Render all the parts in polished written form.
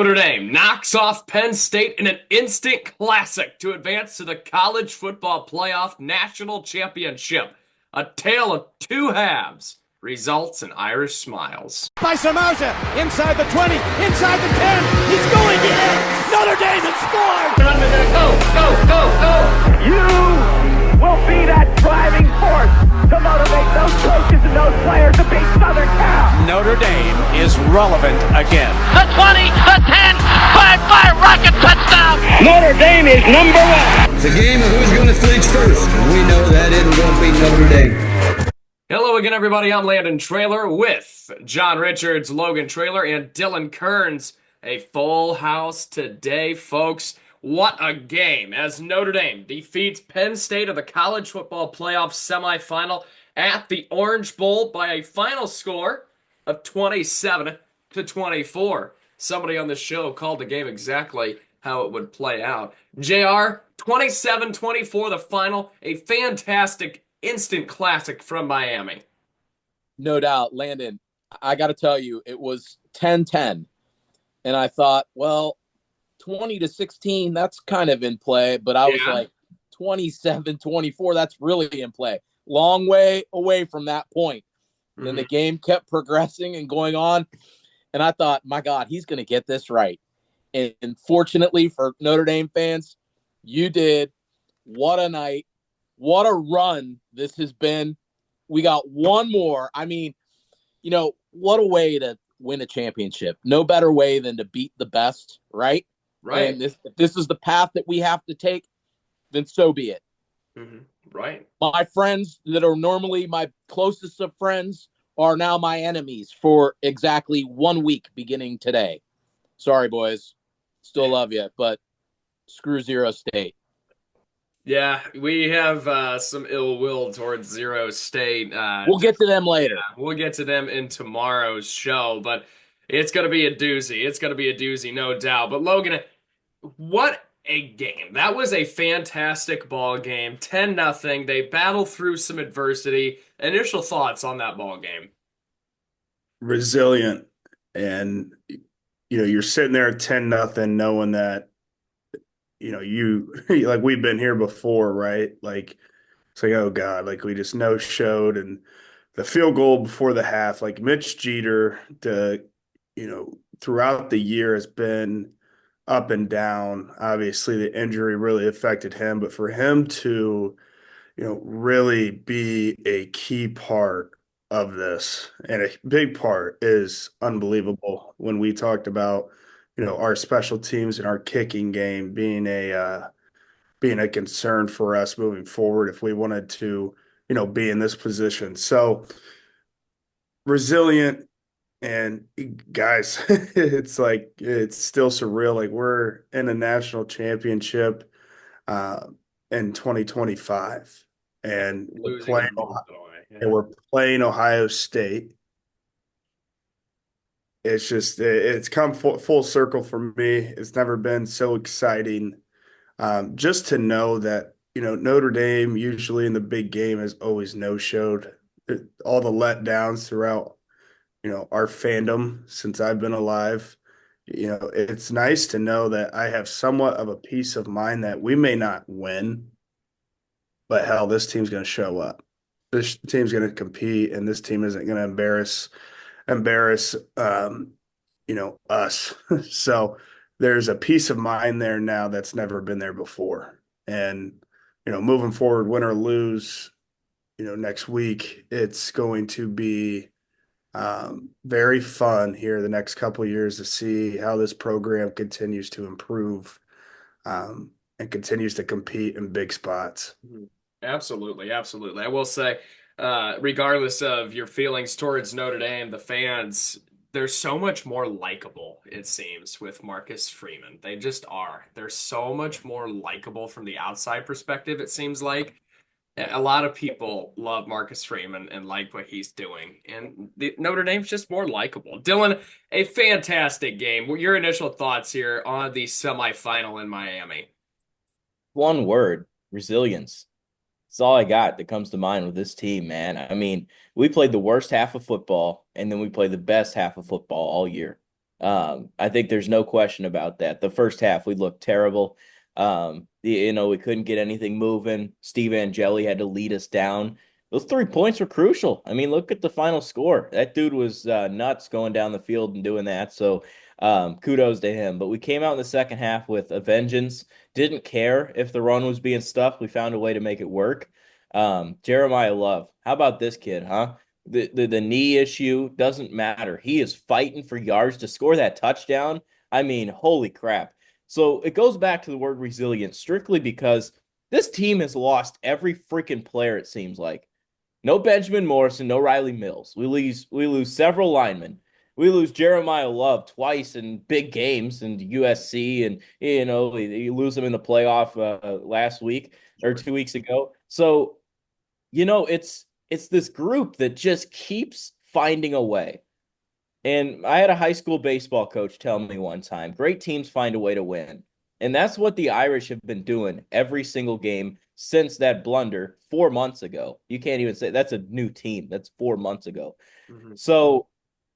Notre Dame knocks off Penn State in an instant classic to advance to the College Football Playoff National Championship. A tale of two halves results in Irish smiles. By Samarza, inside the 20, inside the 10, he's going in! Notre Dame has scored! Go! You will be that driving force to motivate those coaches and those players to beat Southern Cal. Notre Dame is relevant again. The 20, the 10, fire, rocket, touchdown! Notre Dame is number one. It's a game of who's going to flinch first. We know that it won't be Notre Dame. Hello again, everybody. I'm Landon Traylor with John Richards, Logan Traylor, and Dylan Kearns. A full house today, folks. What a game as Notre Dame defeats Penn State of the College Football Playoff semifinal at the Orange Bowl by a final score of 27-24. Somebody on the show called the game exactly how it would play out. JR, 27-24 the final, a fantastic instant classic from Miami. No doubt, Landon. I got to tell you, it was 10-10. And I thought, well, 20-16, that's kind of in play. But I was like, 27-24, that's really in play. Long way away from that point. And then the game kept progressing and going on. And I thought, my God, he's going to get this right. And fortunately for Notre Dame fans, you did. What a night. What a run this has been. We got one more. I mean, what a way to win a championship. No better way than to beat the best, right? Right. And if this is the path that we have to take, then so be it. Right. My friends that are normally my closest of friends are now my enemies for exactly 1 week beginning today. Sorry, boys. Still love you, but screw Zero State. Yeah, we have some ill will towards Zero State. We'll get to them later. Yeah, we'll get to them in tomorrow's show, but it's going to be a doozy. It's going to be a doozy, no doubt. But Logan, what a game. That was a fantastic ball game. 10-0. They battled through some adversity. Initial thoughts on that ball game? Resilient. And, you're sitting there at 10-0 knowing that, you like we've been here before, right? Like, it's like, oh God, like we just no-showed. And the field goal before the half, like Mitch Jeter, throughout the year has been up and down. Obviously, the injury really affected him, but for him to, really be a key part of this and a big part is unbelievable. When we talked about, our special teams and our kicking game being a concern for us moving forward if we wanted to, be in this position. So resilient. And guys, it's like it's still surreal. Like we're in a national championship in 2025, and we're playing Ohio State. It's just it's come full circle for me. It's never been so exciting. Just to know that Notre Dame usually in the big game has always no-showed. All the letdowns throughout our fandom since I've been alive. It's nice to know that I have somewhat of a peace of mind that we may not win, but hell, this team's going to show up. This team's going to compete, and this team isn't going to embarrass us. So there's a peace of mind there now that's never been there before. And, moving forward, win or lose, next week, it's going to be very fun here the next couple of years to see how this program continues to improve and continues to compete in big spots. Absolutely. I will say, regardless of your feelings towards Notre Dame, the fans, they're so much more likable, it seems, with Marcus Freeman. They just are. They're so much more likable from the outside perspective, it seems like. A lot of people love Marcus Freeman and like what he's doing. And Notre Dame's just more likable. Dylan, a fantastic game. Your initial thoughts here on the semifinal in Miami? One word, resilience. It's all I got that comes to mind with this team, man. I mean, we played the worst half of football, and then we played the best half of football all year. I think there's no question about that. The first half, we looked terrible. We couldn't get anything moving. Steve Angeli had to lead us down. Those 3 points were crucial. I mean, look at the final score. That dude was nuts going down the field and doing that. So kudos to him. But we came out in the second half with a vengeance. Didn't care if the run was being stuffed. We found a way to make it work. Jeremiah Love, how about this kid, huh? The knee issue doesn't matter. He is fighting for yards to score that touchdown. I mean, holy crap. So it goes back to the word resilience strictly because this team has lost every freaking player, it seems like. No Benjamin Morrison, no Riley Mills. We lose several linemen. We lose Jeremiah Love twice in big games in USC, and you lose him in the playoff last week or 2 weeks ago. So it's this group that just keeps finding a way. And I had a high school baseball coach tell me one time, great teams find a way to win. And that's what the Irish have been doing every single game since that blunder 4 months ago. You can't even say that's a new team. That's 4 months ago. Mhm. So,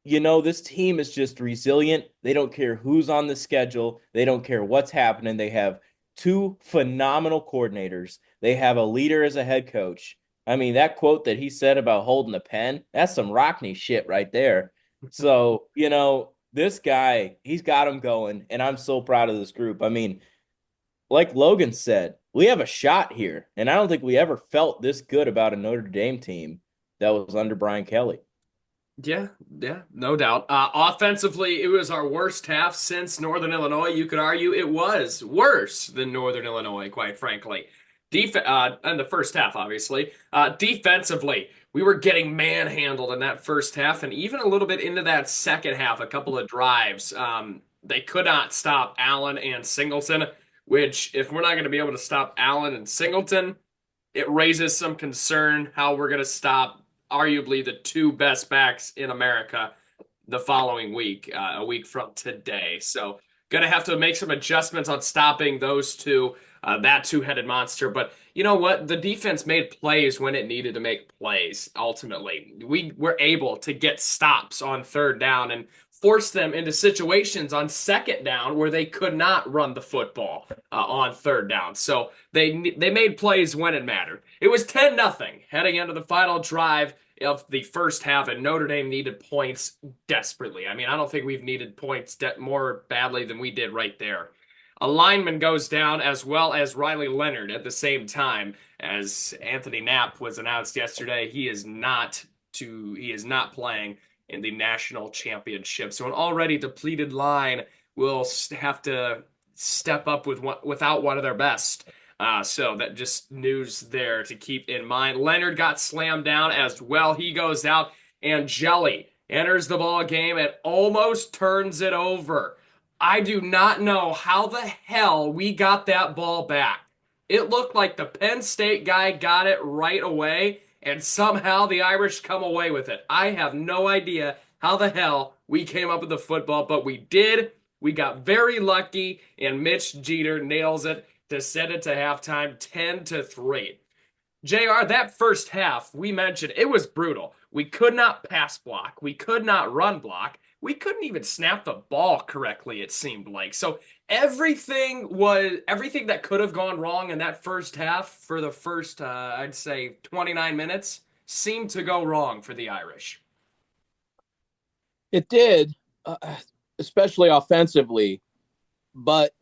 this team is just resilient. They don't care who's on the schedule. They don't care what's happening. They have two phenomenal coordinators. They have a leader as a head coach. I mean, that quote that he said about holding a pen, that's some Rockney shit right there. So, this guy, he's got him going, and I'm so proud of this group. I mean, like Logan said, we have a shot here, and I don't think we ever felt this good about a Notre Dame team that was under Brian Kelly. Yeah, no doubt. Offensively, it was our worst half since Northern Illinois. You could argue it was worse than Northern Illinois, quite frankly. In the first half, obviously. Defensively, we were getting manhandled in that first half, and even a little bit into that second half, a couple of drives. They could not stop Allen and Singleton, which, if we're not going to be able to stop Allen and Singleton, it raises some concern how we're going to stop arguably the two best backs in America the following week, a week from today. So, going to have to make some adjustments on stopping those two, that two-headed monster. But you know what? The defense made plays when it needed to make plays, ultimately. We were able to get stops on third down and force them into situations on second down where they could not run the football on third down. So they made plays when it mattered. It was 10-0 heading into the final drive of the first half, and Notre Dame needed points desperately. I mean, I don't think we've needed points more badly than we did right there. A lineman goes down, as well as Riley Leonard at the same time. As Anthony Knapp was announced yesterday, he is not playing in the national championship. So an already depleted line will have to step up without one of their best. So that just news there to keep in mind. Leonard got slammed down as well. He goes out, and Jelly enters the ball game and almost turns it over. I do not know how the hell we got that ball back. It looked like the Penn State guy got it right away, and somehow the Irish come away with it. I have no idea how the hell we came up with the football, but we did. We got very lucky, and Mitch Jeter nails it to send it to halftime 10-3. JR, that first half, we mentioned, it was brutal. We could not pass block. We could not run block. We couldn't even snap the ball correctly, it seemed like. So everything that could have gone wrong in that first half for the first, I'd say, 29 minutes seemed to go wrong for the Irish. It did, especially offensively. But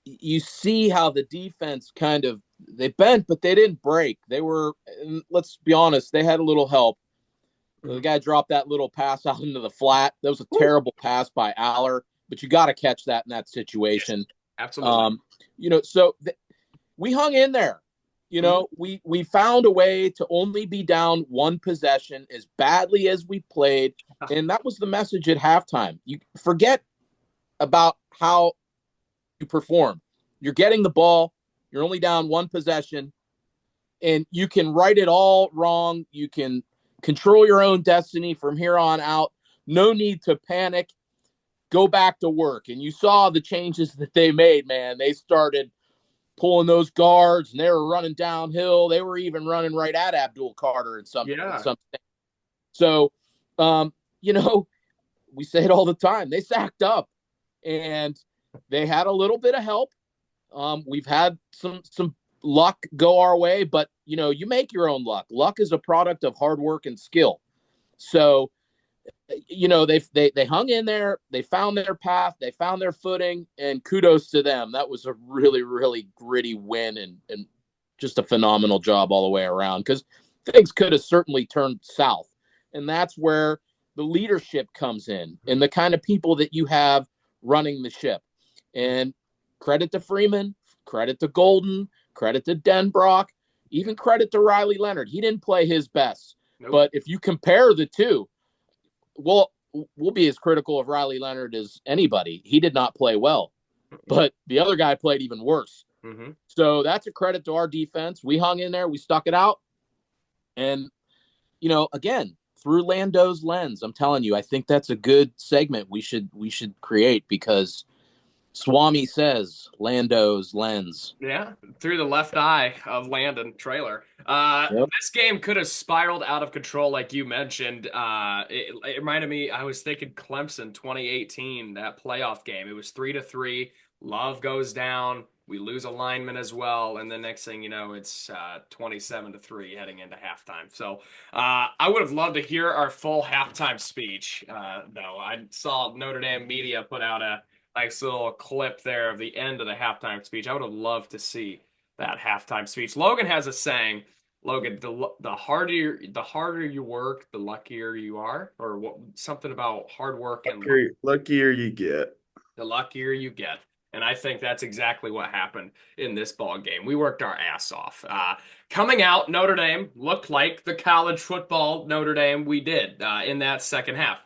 you see how the defense they bent, but they didn't break. They were, let's be honest, they had a little help. The guy dropped that little pass out into the flat. That was a terrible pass by Aller, but you got to catch that in that situation. Yes, absolutely. We hung in there. We found a way to only be down one possession as badly as we played, and that was the message at halftime. You forget about how you perform. You're getting the ball. You're only down one possession, and you can right it all wrong. You can control your own destiny from here on out. No need to panic. Go back to work. And you saw the changes that they made, man. They started pulling those guards, and they were running downhill. They were even running right at Abdul Carter in some. So, we say it all the time. They sacked up, and they had a little bit of help. We've had some luck go our way, but you make your own luck. Luck is a product of hard work and skill. So, they hung in there. They found their path. They found their footing, and kudos to them. That was a really, really gritty win and just a phenomenal job all the way around, because things could have certainly turned south. And that's where the leadership comes in and the kind of people that you have running the ship. And credit to Freeman, credit to Golden, credit to Denbrock, even credit to Riley Leonard. He didn't play his best. Nope. But if you compare the two, we'll be as critical of Riley Leonard as anybody. He did not play well, but the other guy played even worse. Mm-hmm. So that's a credit to our defense. We hung in there. We stuck it out. And, again, through Lando's lens, I'm telling you, I think that's a good segment we should create, because Swami says Lando's lens. Yeah, through the left eye of Landon Traylor. This game could have spiraled out of control, like you mentioned. It reminded me, I was thinking Clemson 2018, that playoff game. It was 3-3. Love goes down. We lose a lineman as well, and the next thing you know, it's 27-3 heading into halftime. So I would have loved to hear our full halftime speech, though. I saw Notre Dame media put out a nice little clip there of the end of the halftime speech. I would have loved to see that halftime speech. Logan has a saying, Logan, the harder you work, the luckier you are, or something about hard work and luckier you get. The luckier you get. And I think that's exactly what happened in this ball game. We worked our ass off. Coming out, Notre Dame looked like the college football Notre Dame we did in that second half.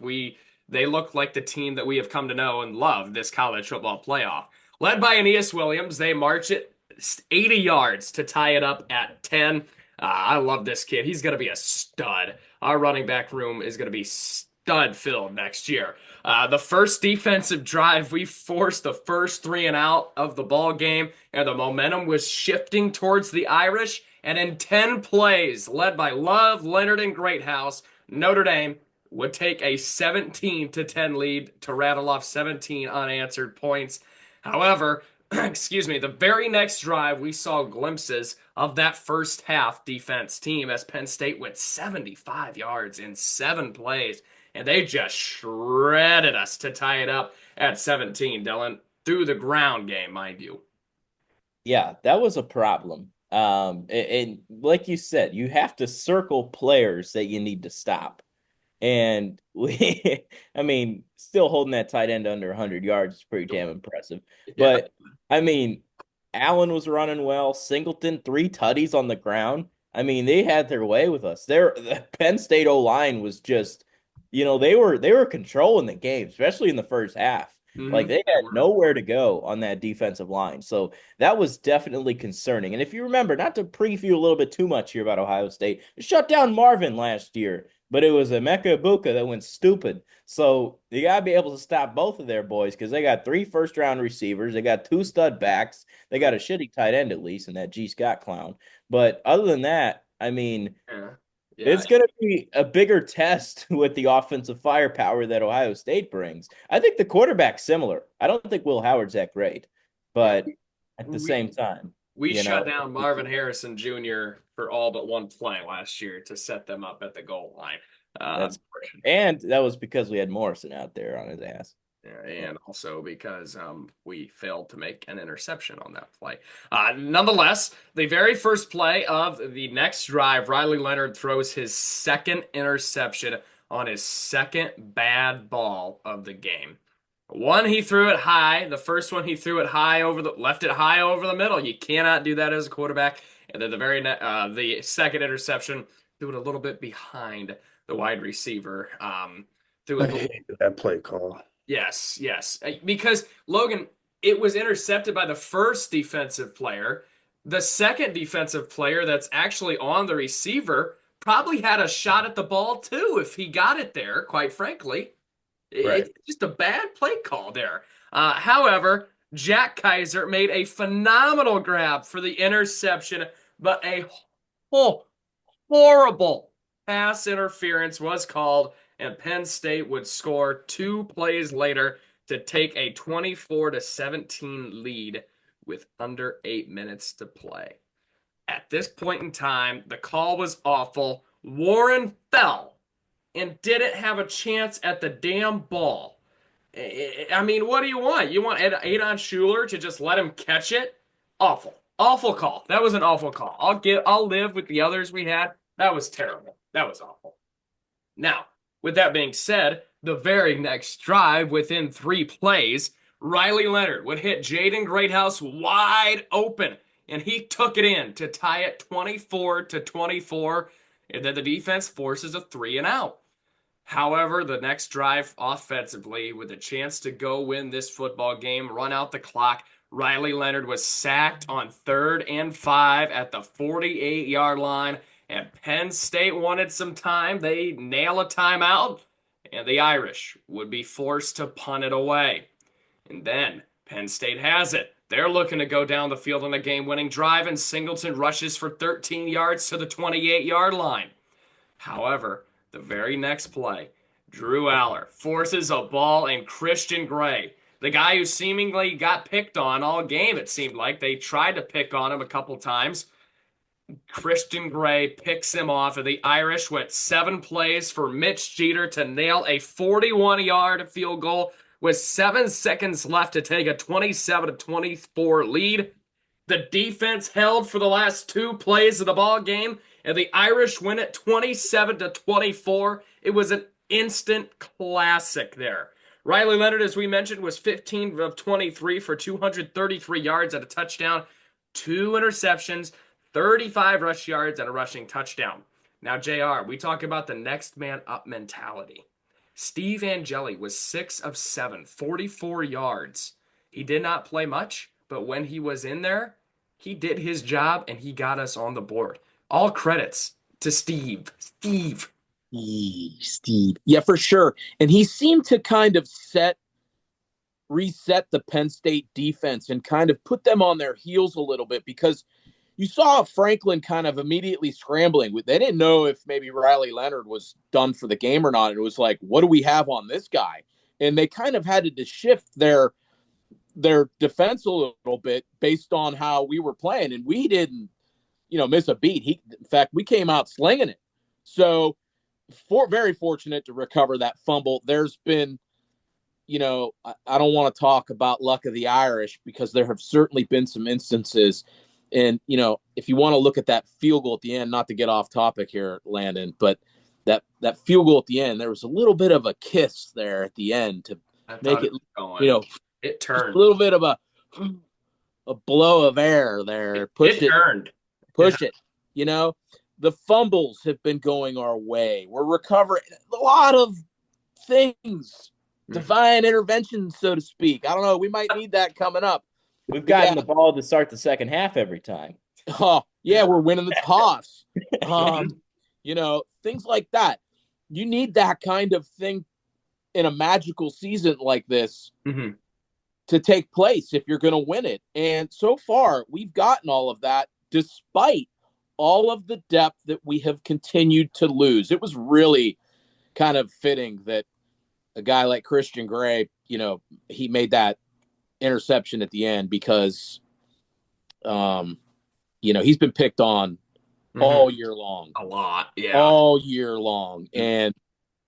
They look like the team that we have come to know and love this college football playoff. Led by Aeneas Williams, they march it 80 yards to tie it up at 10. I love this kid. He's going to be a stud. Our running back room is going to be stud-filled next year. The first defensive drive, we forced the first 3 and out of the ball game, and the momentum was shifting towards the Irish. And in 10 plays, led by Love, Leonard, and Greathouse, Notre Dame would take a 17-10 lead to rattle off 17 unanswered points. However, the very next drive, we saw glimpses of that first half defense team as Penn State went 75 yards in 7 plays, and they just shredded us to tie it up at 17, Dylan, through the ground game, mind you. Yeah, that was a problem. And like you said, you have to circle players that you need to stop. And still holding that tight end under 100 yards is pretty damn impressive. Yeah. But, Allen was running well. Singleton, 3 tutties on the ground. They had their way with us. The Penn State O-line was just, they were controlling the game, especially in the first half. Mm-hmm. Like, they had nowhere to go on that defensive line. So that was definitely concerning. And if you remember, not to preview a little bit too much here about Ohio State, it shut down Marvin last year. But it was Emeka Ibuka that went stupid. So you got to be able to stop both of their boys, because they got 3 first-round receivers. They got 2 stud backs. They got a shitty tight end, at least, in that G. Scott clown. But other than that, it's going to be a bigger test with the offensive firepower that Ohio State brings. I think the quarterback's similar. I don't think Will Howard's that great. But at the same time. We shut down Marvin Harrison Jr. for all but 1 play last year to set them up at the goal line. And that was because we had Morrison out there on his ass. And also because we failed to make an interception on that play. Nonetheless, the very first play of the next drive, Riley Leonard throws his second interception on his second bad ball of the game. One, he threw it high. The first one, he threw it high left it high over the middle. You cannot do that as a quarterback. And then the second interception, threw it a little bit behind the wide receiver. I hated that play call. Yes. Because, Logan, it was intercepted by the first defensive player. The second defensive player that's actually on the receiver probably had a shot at the ball, too, if he got it there, quite frankly. Right. It's just a bad play call there. However, Jack Kaiser made a phenomenal grab for the interception, but a horrible pass interference was called and Penn State would score 2 plays later to take a 24-17 lead with under 8 minutes to play. At this point in time, the call was awful. Warren fell and didn't have a chance at the damn ball. I mean, what do you want? You want Adon Schuler to just let him catch it? Awful. Awful call. That was an awful call. I'll live with the others we had. That was terrible. That was awful. Now, with that being said, the very next drive, within 3 plays, Riley Leonard would hit Jaden Greathouse wide open, and he took it in to tie it 24-24, and then the defense forces a 3-and-out. However, the next drive offensively, with a chance to go win this football game, run out the clock, Riley Leonard was sacked on 3rd and 5 at the 48-yard line, and Penn State wanted some time. They nail a timeout, and the Irish would be forced to punt it away. And then Penn State has it. They're looking to go down the field on a game-winning drive, and Singleton rushes for 13 yards to the 28-yard line. However, the very next play, Drew Aller forces a ball, and Christian Gray, the guy who seemingly got picked on all game, it seemed like. They tried to pick on him a couple times. Christian Gray picks him off, and the Irish went 7 plays for Mitch Jeter to nail a 41-yard field goal with 7 seconds left to take a 27-24 lead. The defense held for the last 2 plays of the ball game, and the Irish win it 27-24. It was an instant classic there. Riley Leonard, as we mentioned, was 15 of 23 for 233 yards and a touchdown, 2 interceptions, 35 rush yards, and a rushing touchdown. Now, JR, we talk about the next man up mentality. Steve Angeli was 6 of 7, 44 yards. He did not play much, but when he was in there, he did his job and he got us on the board. All credits to Steve. Steve. Yeah, for sure. And he seemed to kind of reset the Penn State defense and kind of put them on their heels a little bit, because you saw Franklin kind of immediately scrambling. They didn't know if maybe Riley Leonard was done for the game or not. It was like, what do we have on this guy? And they kind of had to shift their defense a little bit based on how we were playing. And we didn't, miss a beat. In fact, we came out slinging it. So very fortunate to recover that fumble. There's been, I don't want to talk about luck of the Irish, because there have certainly been some instances. And, if you want to look at that field goal at the end, not to get off topic here, Landon, but that field goal at the end, there was a little bit of a kiss there at the end to make it, it turned a little bit of a blow of air there. Push it. The fumbles have been going our way. We're recovering a lot of things, divine intervention, so to speak. I don't know. We might need that coming up. We've gotten the ball to start the second half every time. Oh, yeah, we're winning the toss. Things like that. You need that kind of thing in a magical season like this to take place if you're going to win it. And so far, we've gotten all of that despite all of the depth that we have continued to lose. It was really kind of fitting that a guy like Christian Gray, he made that interception at the end, because he's been picked on all year long. A lot, yeah. All year long. And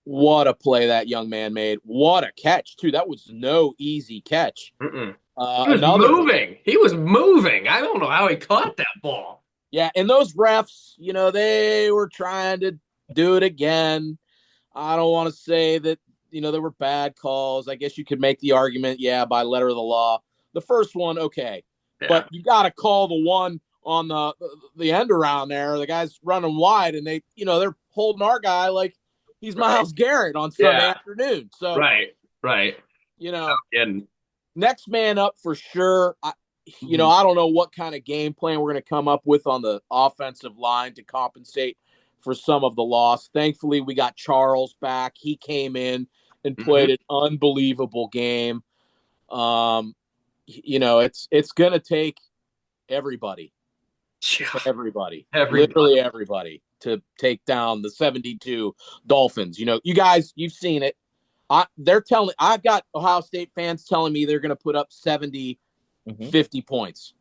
what a play that young man made. What a catch, too. That was no easy catch. He was moving. I don't know how he caught that ball. Yeah, and those refs, they were trying to do it again. I don't want to say that there were bad calls. I guess you could make the argument, by letter of the law. The first one, okay. Yeah. But you got to call the one on the end around there. The guy's running wide, and they're holding our guy like he's Myles Garrett on Sunday afternoon. So Right. Next man up for sure. I don't know what kind of game plan we're going to come up with on the offensive line to compensate for some of the loss. Thankfully, we got Charles back. He came in and played an unbelievable game. It's going to take everybody. Yeah. Everybody. Literally everybody. to take down the 72 Dolphins. You know, you guys, you've seen it. I've got Ohio State fans telling me they're going to put up 70, 50 points.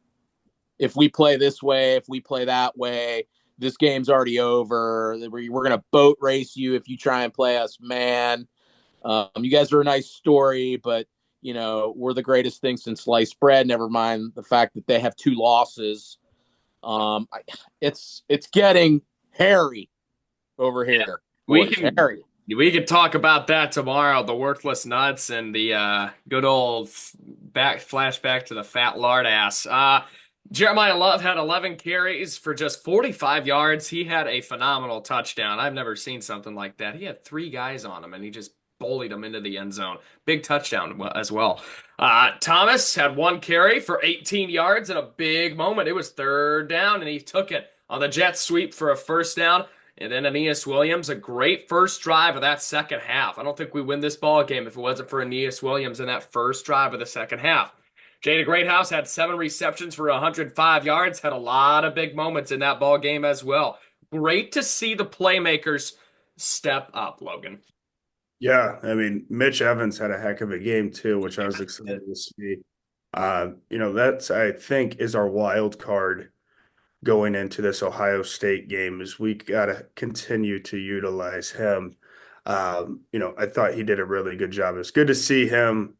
If we play this way, if we play that way, this game's already over. We're going to boat race you if you try and play us, man. You guys are a nice story, but, you know, we're the greatest thing since sliced bread. Never mind the fact that they have 2 losses. It's getting hairy over here. We can talk about that tomorrow. The worthless nuts and the good old flashback to the fat lard ass. Jeremiah Love had 11 carries for just 45 yards. He had a phenomenal touchdown. I've never seen something like that. He had 3 guys on him, and he just bullied them into the end zone. Big touchdown as well. Thomas had 1 carry for 18 yards in a big moment. It was 3rd down, and he took it on the jet sweep for a 1st down. And then Aeneas Williams, a great first drive of that second half. I don't think we win this ball game if it wasn't for Aeneas Williams in that first drive of the second half. Jada Greathouse had 7 receptions for 105 yards, had a lot of big moments in that ball game as well. Great to see the playmakers step up, Logan. Yeah, I mean, Mitch Evans had a heck of a game too, which I was excited to see. You know, that's, I think, is our wild card going into this Ohio State game, is we got to continue to utilize him. You know, I thought he did a really good job. It's good to see him,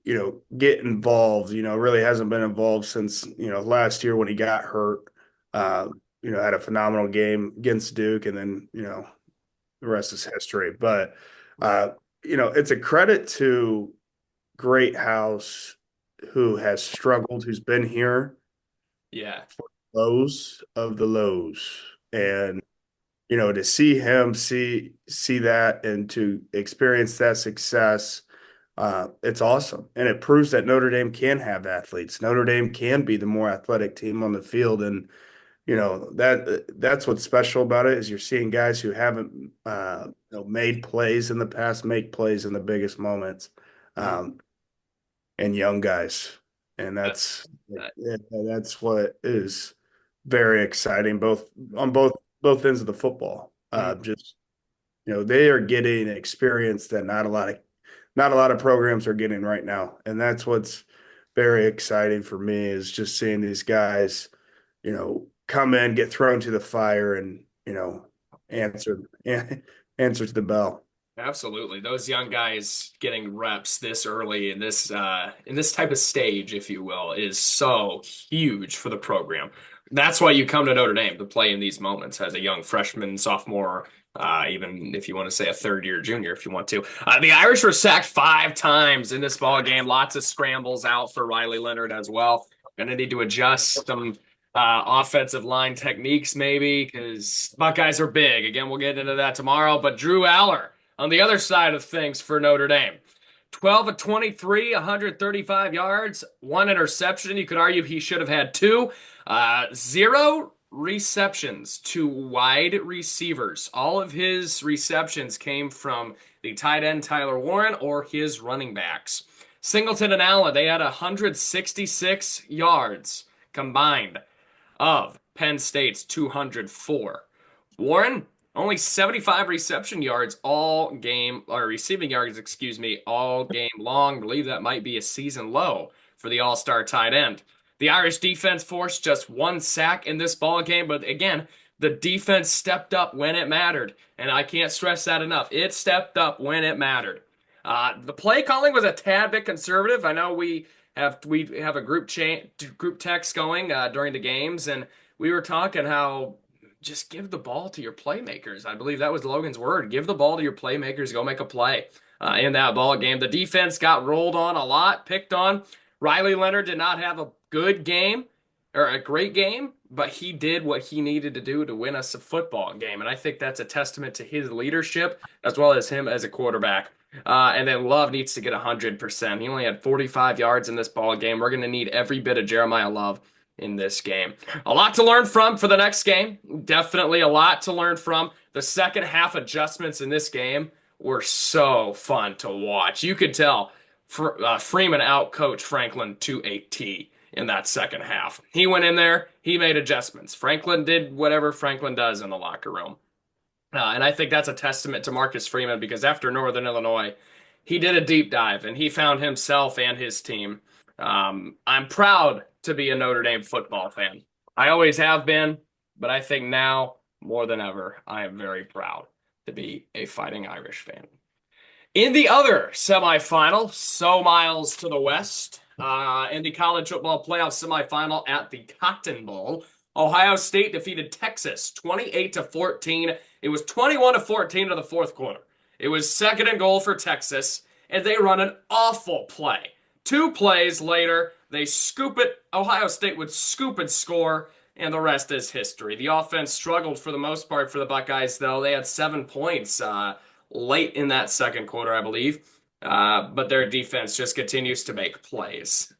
you know, get involved. You know, really hasn't been involved since, you know, last year when he got hurt. You know, had a phenomenal game against Duke, and then, you know, the rest is history. But, you know, it's a credit to Greathouse, who has struggled, who's been here. Yeah. Lows of the lows, and you know, to see him see that and to experience that success, it's awesome, and it proves that Notre Dame can have athletes. Notre Dame can be the more athletic team on the field, and you know that's what's special about it, is you're seeing guys who haven't you know, made plays in the past make plays in the biggest moments, and young guys, and that's what is very exciting, on both ends of the football. Just, you know, they are getting experience that not a lot of programs are getting right now, and that's what's very exciting for me, is just seeing these guys, you know, come in, get thrown to the fire, and you know, answer to the bell. Absolutely. Those young guys getting reps this early in this type of stage, if you will, is so huge for the program. That's why you come to Notre Dame, to play in these moments as a young freshman, sophomore, even if you want to say a 3rd-year junior, if you want to. The Irish were sacked 5 times in this ball game. Lots of scrambles out for Riley Leonard as well. Going to need to adjust some offensive line techniques maybe, because Buckeyes are big. Again, we'll get into that tomorrow. But Drew Aller on the other side of things for Notre Dame. 12 of 23, 135 yards, 1 interception. You could argue he should have had 2. 0 receptions to wide receivers. All of his receptions came from the tight end Tyler Warren or his running backs. Singleton and Allen, they had 166 yards combined of Penn State's 204. Warren, only 75 reception yards all game, or receiving yards, all game long. I believe that might be a season low for the all-star tight end. The Irish defense forced just 1 sack in this ball game, but again, the defense stepped up when it mattered, and I can't stress that enough. It stepped up when it mattered. The play calling was a tad bit conservative. I know we have a group text going during the games, and we were talking how just give the ball to your playmakers. I believe that was Logan's word. Give the ball to your playmakers. Go make a play in that ball game. The defense got rolled on a lot, picked on. Riley Leonard did not have a good game or a great game, but he did what he needed to do to win us a football game. And I think that's a testament to his leadership as well as him as a quarterback. And then Love needs to get 100%. He only had 45 yards in this ball game. We're going to need every bit of Jeremiah Love in this game. A lot to learn from for the next game. Definitely a lot to learn from. The second half adjustments in this game were so fun to watch. You could tell Freeman out-coached Franklin to a T. in that second half. He went in there, he made adjustments. Franklin did whatever Franklin does in the locker room. And I think that's a testament to Marcus Freeman because after Northern Illinois, he did a deep dive and he found himself and his team. I'm proud to be a Notre Dame football fan. I always have been, but I think now more than ever, I am very proud to be a Fighting Irish fan. In the other semifinal, so miles to the west, in the college football playoff semifinal at the Cotton Bowl, Ohio State defeated Texas 28-14. It was 21-14 to the fourth quarter. It was second and goal for Texas, and they run an awful play. 2 plays later, they scoop it. Ohio State would scoop and score, and the rest is history. The offense struggled for the most part for the Buckeyes, though. They had 7 points late in that second quarter, I believe. But their defense just continues to make plays.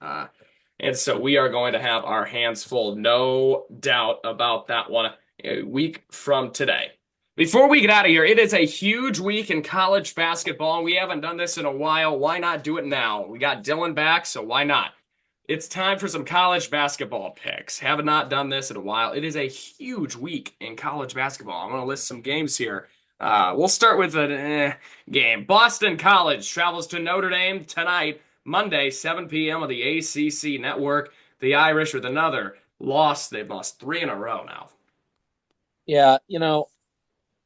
And so we are going to have our hands full, no doubt about that one, a week from today. Before we get out of here, it is a huge week in college basketball, and we haven't done this in a while. Why not do it now? We got Dylan back, so why not? It's time for some college basketball picks. Have not done this in a while. It is a huge week in college basketball. I'm going to list some games here. We'll start with a game. Boston College travels to Notre Dame tonight, Monday, 7 p.m. on the ACC network. The Irish with another loss. They've lost 3 in a row now. Yeah,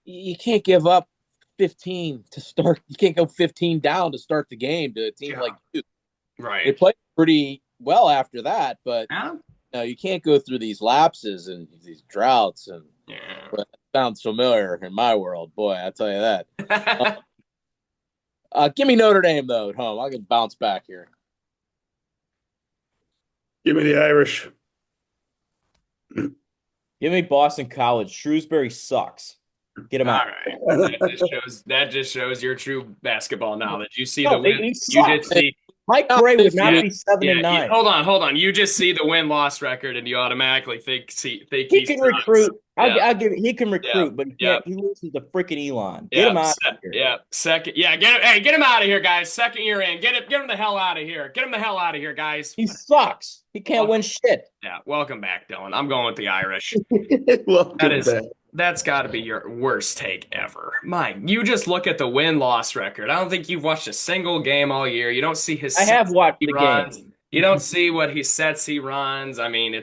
you can't give up 15 to start. You can't go 15 down to start the game to a team like Duke. Right. They played pretty well after that, but you can't go through these lapses and these droughts. And it sounds familiar in my world. Boy, I tell you that. Give me Notre Dame, though, at home. I can bounce back here. Give me the Irish. Give me Boston College. Shrewsbury sucks. Get him out. All right. That just shows your true basketball knowledge. You see the win. You did see Mike Gray would not be 7-9. Hold on. You just see the win-loss record, and you automatically think he can recruit. I'll give it. He can recruit, but he loses to freaking Elon. Get him out of here. Yeah, second. Yeah, get him out of here, guys. Second year in. Get him the hell out of here. Get him the hell out of here, guys. He sucks. He can't win shit. Yeah, welcome back, Dylan. I'm going with the Irish. Welcome back. That's got to be your worst take ever. Mike, you just look at the win-loss record. I don't think you've watched a single game all year. You don't see his I have watched the runs. game. You don't see what he sets he runs. I mean,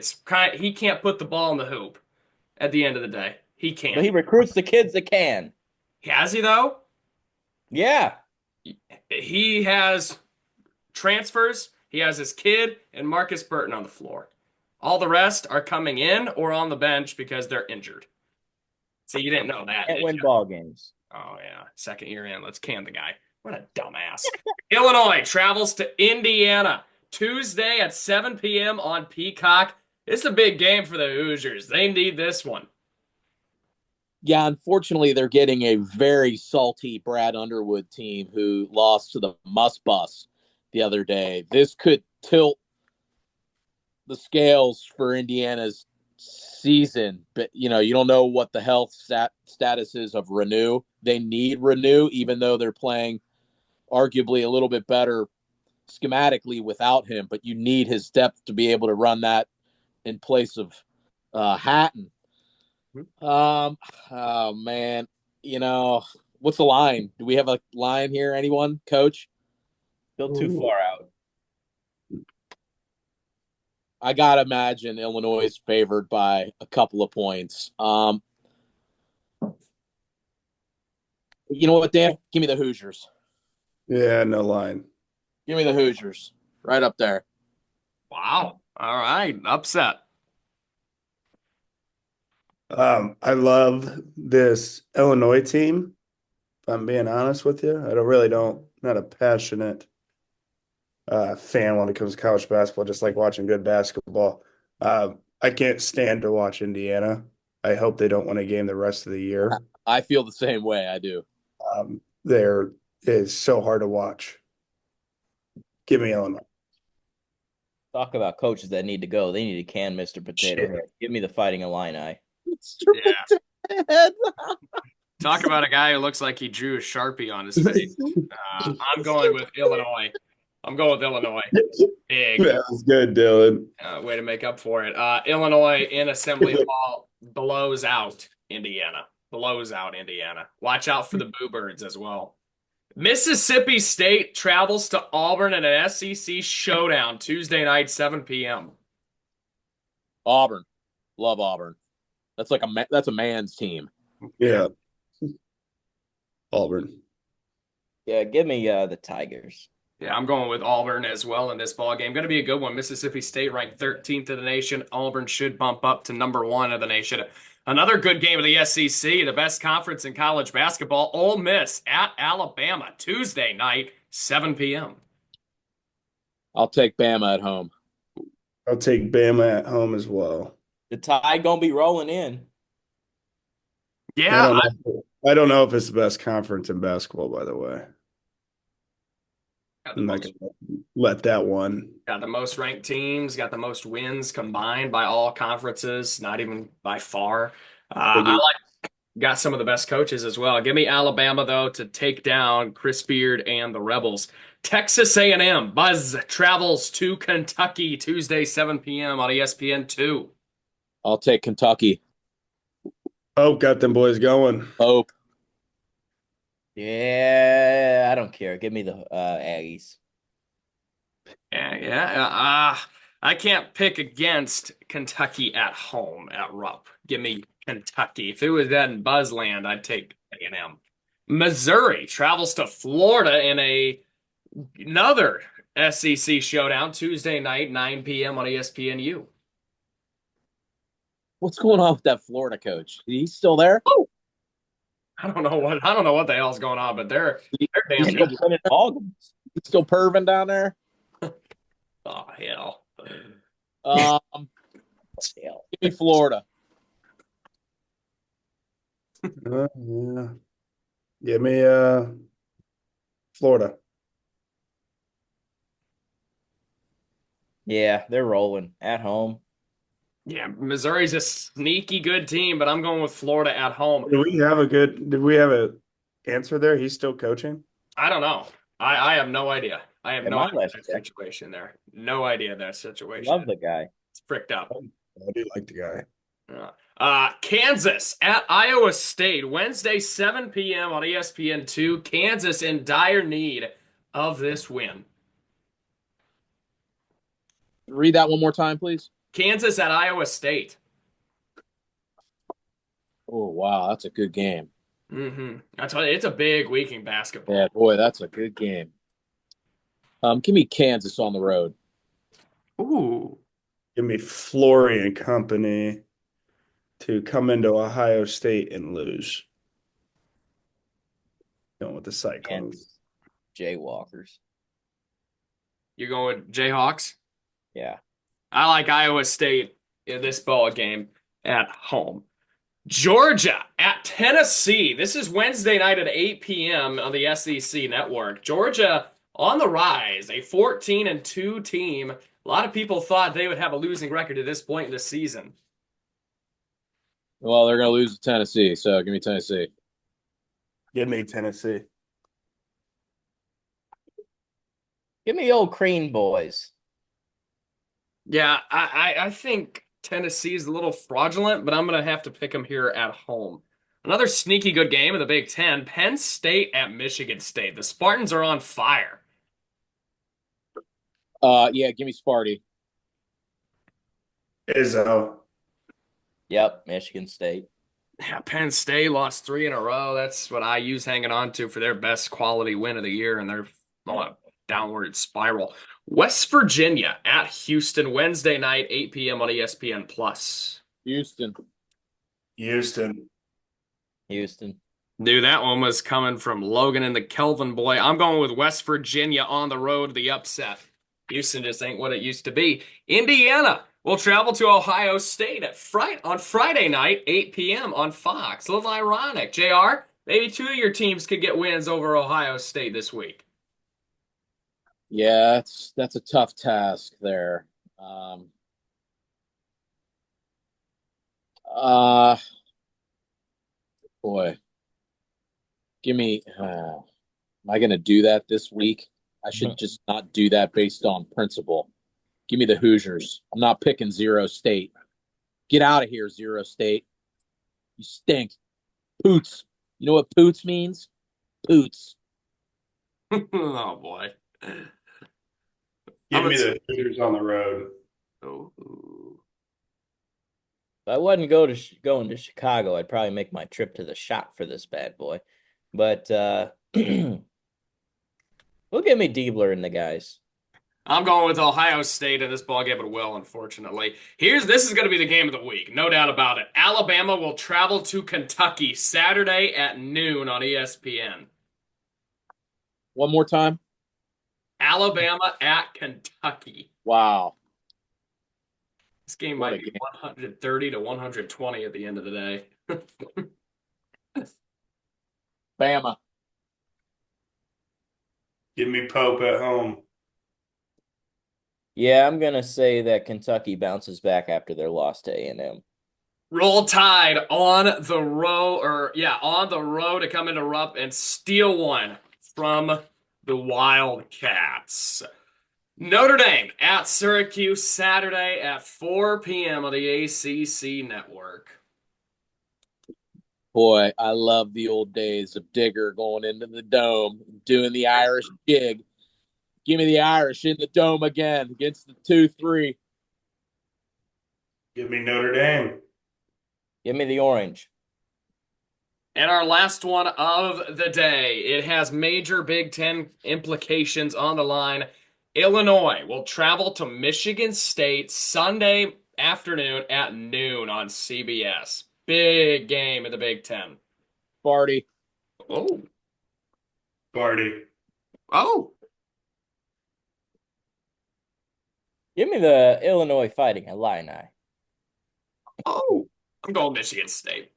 he can't put the ball in the hoop at the end of the day. He can't. But he recruits the kids that can. Has he, though? Yeah. He has transfers. He has his kid and Marcus Burton on the floor. All the rest are coming in or on the bench because they're injured. So you didn't know that. Can't win ball games. Oh, yeah. Second year in. Let's can the guy. What a dumbass. Illinois travels to Indiana Tuesday at 7 p.m. on Peacock. It's a big game for the Hoosiers. They need this one. Yeah, unfortunately, they're getting a very salty Brad Underwood team who lost to the Muss Bus the other day. This could tilt the scales for Indiana's season, but you don't know what the health status is of Renew. They need Renew, even though they're playing arguably a little bit better schematically without him, but you need his depth to be able to run that in place of Hatton. Oh man, what's the line? Do we have a line here? Anyone, Coach? Still too far out. I gotta imagine Illinois is favored by a couple of points. You know what, Dan? Give me the Hoosiers. Yeah, no line. Give me the Hoosiers. Right up there. Wow. All right. Upset. I love this Illinois team. If I'm being honest with you, not a passionate fan when it comes to college basketball, just like watching good basketball. I can't stand to watch Indiana. I hope they don't win a game the rest of the year. I feel the same way. I do. It's so hard to watch. Give me Illinois. Talk about coaches that need to go. They need to can Mr. Potato Head. Give me the Fighting Illini. Yeah. Talk about a guy who looks like he drew a Sharpie on his face. I'm going with Illinois. I'm going with Illinois. Big. That was good, Dylan. Way to make up for it. Illinois in Assembly Hall blows out Indiana. Blows out Indiana. Watch out for the Boo Birds as well. Mississippi State travels to Auburn in an SEC showdown Tuesday night, 7 p.m. Auburn. Love Auburn. That's a man's team. Yeah. Auburn. Yeah, give me the Tigers. Yeah, I'm going with Auburn as well in this ball game. Going to be a good one. Mississippi State ranked 13th in the nation. Auburn should bump up to number 1 of the nation. Another good game of the SEC, the best conference in college basketball. Ole Miss at Alabama Tuesday night, 7 p.m. I'll take Bama at home. I'll take Bama at home as well. The Tide gonna be rolling in. Yeah, I don't know if it's the best conference in basketball, by the way. I'm not going to let that one. got the most ranked teams, got the most wins combined by all conferences, not even by far. Got some of the best coaches as well. Give me Alabama, though, to take down Chris Beard and the Rebels. Texas A&M, Buzz travels to Kentucky Tuesday, 7 p.m. on ESPN2. I'll take Kentucky. Oh, got them boys going. Hope. Yeah, I don't care. Give me the Aggies. Yeah. I can't pick against Kentucky at home at Rupp. Give me Kentucky. If it was that in Buzzland, I'd take A&M. Missouri travels to Florida in another SEC showdown Tuesday night, 9 p.m. on ESPNU. What's going on with that Florida coach? He's still there? Oh. I don't know what the hell's going on, but they're damn He's good. still perving down there? Oh hell. Give me Florida. Yeah. Give me Florida. Yeah, they're rolling at home. Yeah, Missouri's a sneaky good team, but I'm going with Florida at home. Did we have a answer there? He's still coaching? I don't know. I have no idea. I have Yeah, no my idea last that pick. situation there. No idea that situation. Love the guy. It's fricked up. I do like the guy. Kansas at Iowa State, Wednesday, 7 p.m. on ESPN2. Kansas in dire need of this win. Read that one more time, please. Kansas at Iowa State. Oh, wow. That's a good game. I tell you, it's a big week in basketball. Yeah, boy, that's a good game. Give me Kansas on the road. Ooh. Give me Flory and company to come into Ohio State and lose. Going with the Cyclones. Jaywalkers. You're going with Jayhawks? Yeah. I like Iowa State in this ball game at home. Georgia at Tennessee. This is Wednesday night at 8 p.m. on the SEC network. Georgia on the rise, a 14-2 team. A lot of people thought they would have a losing record at this point in the season. Well, they're going to lose to Tennessee, so give me Tennessee. Give me Tennessee. Give me old Crean boys. Yeah, I think Tennessee is a little fraudulent, but I'm going to have to pick them here at home. Another sneaky good game in the Big Ten. Penn State at Michigan State. The Spartans are on fire. Yeah, give me Sparty. Izzo. Yep, Michigan State. Yeah, Penn State lost 3 in a row. That's what IU's hanging on to for their best quality win of the year, and they're on a downward spiral. West Virginia at Houston, Wednesday night, 8 p.m. on ESPN+. Houston. Dude, that one was coming from Logan and the Kelvin boy. I'm going with West Virginia on the road, the upset. Houston just ain't what it used to be. Indiana will travel to Ohio State on Friday night, 8 p.m. on Fox. A little ironic. JR, maybe 2 of your teams could get wins over Ohio State this week. Yeah, that's a tough task there. Boy, give me. Am I going to do that this week? I should just not do that based on principle. Give me the Hoosiers. I'm not picking Zero State. Get out of here, Zero State. You stink. Poots. You know what poots means? Poots. Oh boy. Give me the Hoosiers on the road. Oh. If I wasn't going to Chicago, I'd probably make my trip to the shop for this bad boy. But we'll give me Diebler and the guys. I'm going with Ohio State in this ball game, but will, unfortunately. This is going to be the game of the week, no doubt about it. Alabama will travel to Kentucky Saturday at noon on ESPN. One more time. Alabama at Kentucky. Wow. This game might be 130 to 120 at the end of the day. Bama. Give me Pope at home. Yeah, I'm gonna say that Kentucky bounces back after their loss to A&M. Roll Tide on the road, on the road to come into Rupp and steal one from the Wildcats. Notre Dame at Syracuse Saturday at 4 p.m. on the ACC network. Boy, I love the old days of Digger going into the dome, doing the Irish jig. Give me the Irish in the dome again against the 2-3. Give me Notre Dame. Give me the orange. And our last one of the day, it has major Big Ten implications on the line. Illinois will travel to Michigan State Sunday afternoon at noon on CBS. Big game in the Big Ten. Party. Oh. Party. Oh. Give me the Illinois Fighting Illini. Oh. I'm going Michigan State.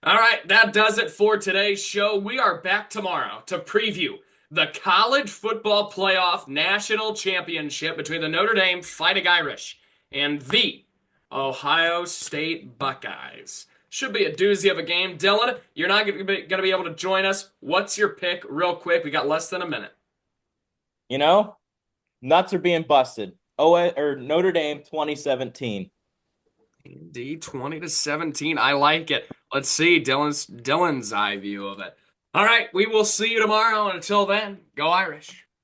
All right, that does it for today's show. We are back tomorrow to preview the College Football Playoff National Championship between the Notre Dame Fighting Irish and the Ohio State Buckeyes. Should be a doozy of a game. Dylan, you're not going to be able to join us. What's your pick real quick? We got less than a minute. You know, nuts are being busted. Notre Dame 2017. Indeed, 20-17. I like it. Let's see Dylan's eye view of it. All right, we will see you tomorrow. And until then, go Irish.